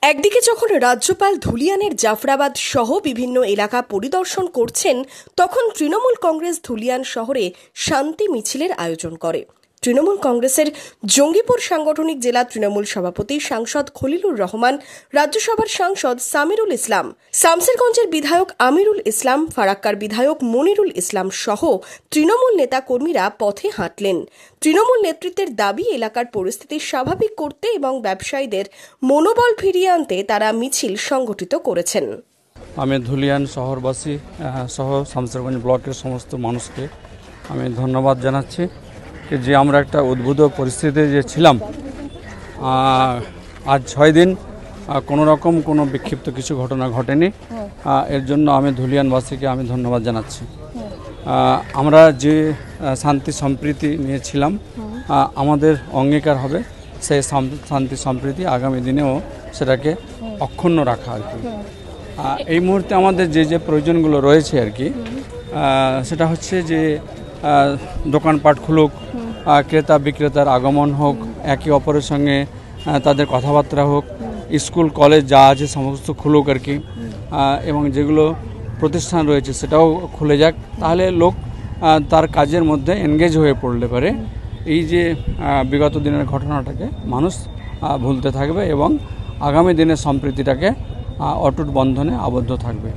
একদিকে যখন রাজ্যপাল ধুলিয়ানের জাফরাবাদ সহ বিভিন্ন এলাকা পরিদর্শন করছেন, তখন তৃণমূল কংগ্রেস ধুলিয়ান শহরে শান্তি মিছিলের আয়োজন করে। তৃণমূল কংগ্রেসের জঙ্গিপুর সাংগঠনিক জেলা তৃণমূল সভাপতি সাংসদ খলিলুর রহমান, রাজ্যসভার সাংসদ সামিরুল ইসলাম, শামসেরগঞ্জের বিধায়ক আমিরুল ইসলাম, ফারাক্কার বিধায়ক মনিরুল ইসলাম সহ তৃণমূল নেতা কর্মীরা পথে হাঁটলেন। তৃণমূল নেতৃত্বের দাবি, এলাকার পরিস্থিতি স্বাভাবিক করতে এবং ব্যবসায়ীদের মনোবল ফিরিয়ে আনতে তারা মিছিল সংগঠিত করেছেন। আমি ধুলিয়ান শহরবাসী সহ শামসেরগঞ্জ ব্লকের সমস্ত মানুষকে আমি ধন্যবাদ জানাচ্ছি যে আমরা একটা উদ্ভূত পরিস্থিতিতে যে ছিলাম, আজ 6 দিন কোনো রকম কোনো বিক্ষিপ্ত কিছু ঘটনা ঘটেনি। এর জন্য আমি ধুলিয়ানবাসীকে আমি ধন্যবাদ জানাচ্ছি। আমরা যে শান্তি সম্প্রীতি নিয়েছিলাম, আমাদের অঙ্গীকার হবে সেই শান্তি সম্প্রীতি আগামী দিনেও সেটাকে অক্ষুণ্ণ রাখা আর কি। এই মুহূর্তে আমাদের যে প্রয়োজনগুলো রয়েছে আর কি, সেটা হচ্ছে যে দোকানপাট খুলুক, ক্রেতা বিক্রেতার আগমন হোক, একে অপরের সঙ্গে তাদের কথাবার্তা হোক, স্কুল কলেজ যা আছে সমস্ত খুলুক আর কি, এবং যেগুলো প্রতিষ্ঠান রয়েছে সেটাও খুলে যাক। তাহলে লোক তার কাজের মধ্যে এনগেজ হয়ে পড়লে পারে এই যে বিগত দিনের ঘটনাটাকে মানুষ ভুলতে থাকবে এবং আগামী দিনের সম্প্রীতিটাকে অটুট বন্ধনে আবদ্ধ থাকবে।